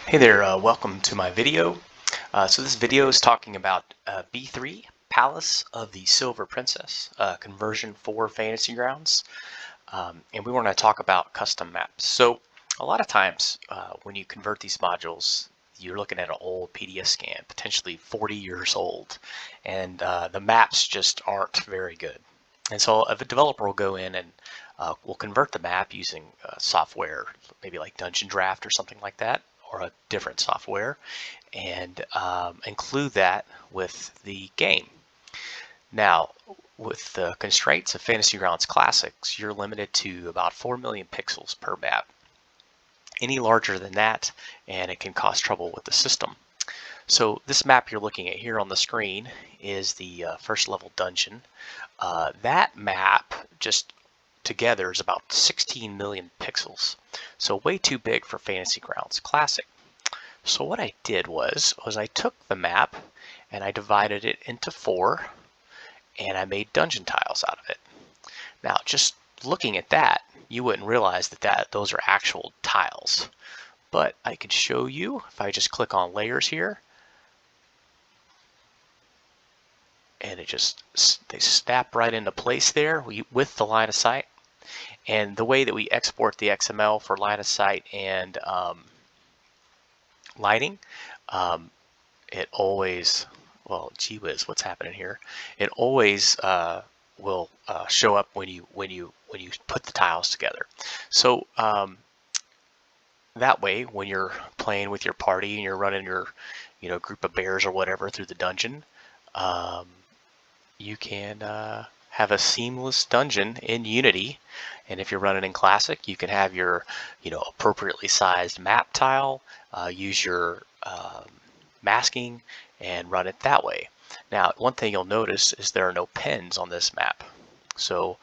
Hey there, welcome to my video. So this video is talking about B3, Palace of the Silver Princess, conversion for Fantasy Grounds. And we want to talk about custom maps. So a lot of times when you convert these modules, you're looking at an old PDF scan, potentially 40 years old, and the maps just aren't very good. And so if a developer will go in and will convert the map using software, maybe like Dungeon Draft or something like that, or a different software, and include that with the game. Now, with the constraints of Fantasy Grounds Classics, you're limited to about 4 million pixels per map. Any larger than that, and it can cause trouble with the system. So this map you're looking at here on the screen is the first level dungeon. That map just together is about 16 million pixels. So way too big for Fantasy Grounds Classic. So what I did was I took the map and I divided it into 4 and I made dungeon tiles out of it. Now just looking at that, you wouldn't realize that those are actual tiles. But I can show you if I just click on layers here, and they snap right into place there with the line of sight. And the way that we export the XML for line of sight and lighting, it always, well, gee whiz, what's happening here? It always will show up when you put the tiles together. So that way, when you're playing with your party and you're running your group of bears or whatever through the dungeon, you can have a seamless dungeon in Unity. And if you're running in Classic, you can have your appropriately sized map tile, use your masking, and run it that way. Now, one thing you'll notice is there are no pins on this map. So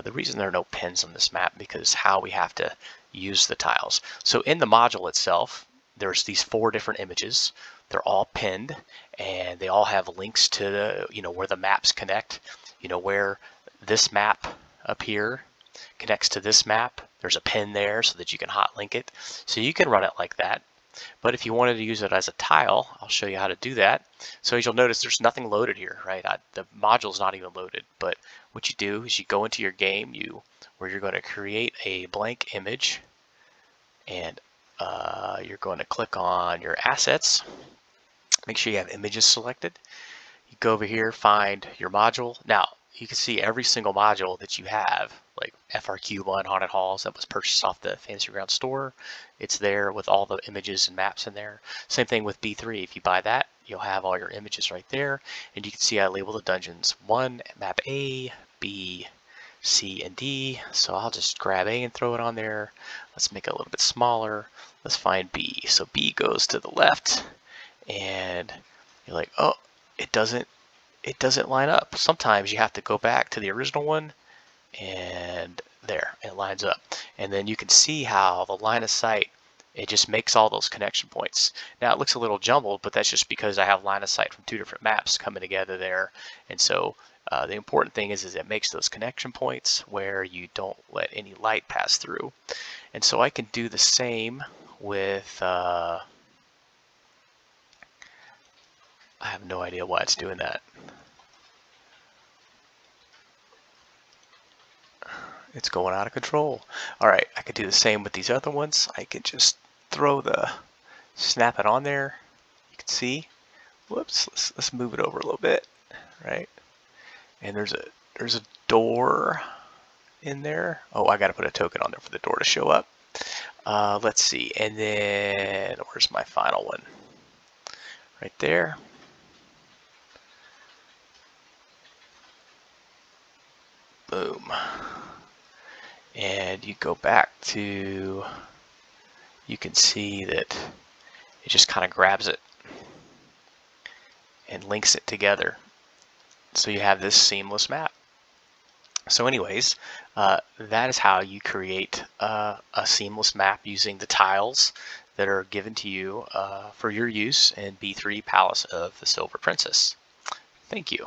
the reason there are no pins on this map because how we have to use the tiles. So in the module itself, there's these 4 different images. They're all pinned, and they all have links to the, where the maps connect. Where this map up here connects to this map. There's a pin there so that you can hot link it. So you can run it like that. But if you wanted to use it as a tile, I'll show you how to do that. So as you'll notice, there's nothing loaded here, right? The module's not even loaded. But what you do is you go into your game, where you're going to create a blank image, and you're going to click on your assets. Make sure you have images selected. You go over here, find your module. Now, you can see every single module that you have, like FRQ1 Haunted Halls that was purchased off the Fantasy Grounds store. It's there with all the images and maps in there. Same thing with B3. If you buy that, you'll have all your images right there. And you can see I label the dungeons 1, map A, B, C, and D. So I'll just grab A and throw it on there. Let's make it a little bit smaller. Let's find B. So B goes to the left, and you're like, oh, it doesn't line up. Sometimes you have to go back to the original one, and there, it lines up. And then you can see how the line of sight, it just makes all those connection points. Now it looks a little jumbled, but that's just because I have line of sight from 2 different maps coming together there. And so the important thing is it makes those connection points where you don't let any light pass through. And so I can do the same with I have no idea why it's doing that. It's going out of control. All right, I could do the same with these other ones. I could just snap it on there. You can see. Whoops, let's move it over a little bit, right? And there's a door in there. Oh, I got to put a token on there for the door to show up. Let's see, and then where's my final one? Right there. Boom. And you go back to, you can see that it just kind of grabs it and links it together. So you have this seamless map. So anyways, that is how you create a seamless map using the tiles that are given to you for your use in B3 Palace of the Silver Princess. Thank you.